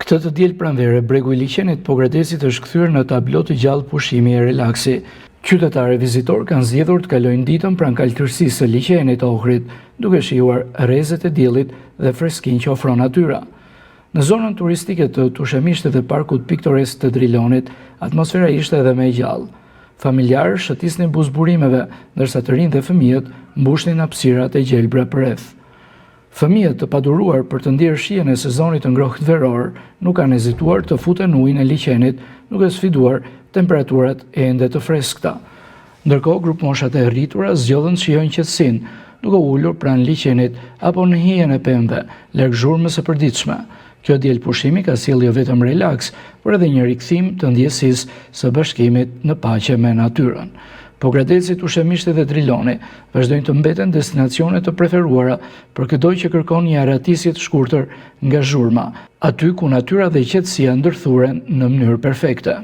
Këtë të diel pranvere, bregu i liçenit Pogradesit është kthyer në tablo të gjallë pushimi e relaksi. Qytetarë vizitor kanë zgjedhur të kalojnë ditën pranë kaltërsisë së liçenit të Ohrit, duke shijuar rrezet e diellit dhe freskinë që ofron natyra. Në zonën turistike të Tushemishtit dhe parkut piktoresk të Drilonit, atmosfera ishte edhe më e gjallë. Familjarë shëtisnin buzburimeve, ndërsa të rinjtë dhe fëmijët mbushnin hapësirat e gjelbra përreth. Fëmijët të paduruar për të ndjerë shijen e sezonit të ngrohtë veror nuk kanë hezituar të futen në ujin e liçenit, duke sfiduar temperaturat ende të freskëta. Ndërkohë, grupmoshat e rritura zgjodhen të shijojnë qetësinë, duke ulur pranë liçenit apo në hijen e pemëve, larg zhurmës së përditshme. Kjo diel pushimi ka sjellë jo vetëm relaks, por edhe një rikthim të ndjesisë së bashkimit në paqe me natyrën. Pogradeci, Tushemishti dhe Driloni vazhdojnë të mbeten destinacione të preferuara për këtoj që kërkon një aratisje të shkurtër nga zhurma, aty ku natyra dhe qetësia ndërthuren në mënyrë perfekte.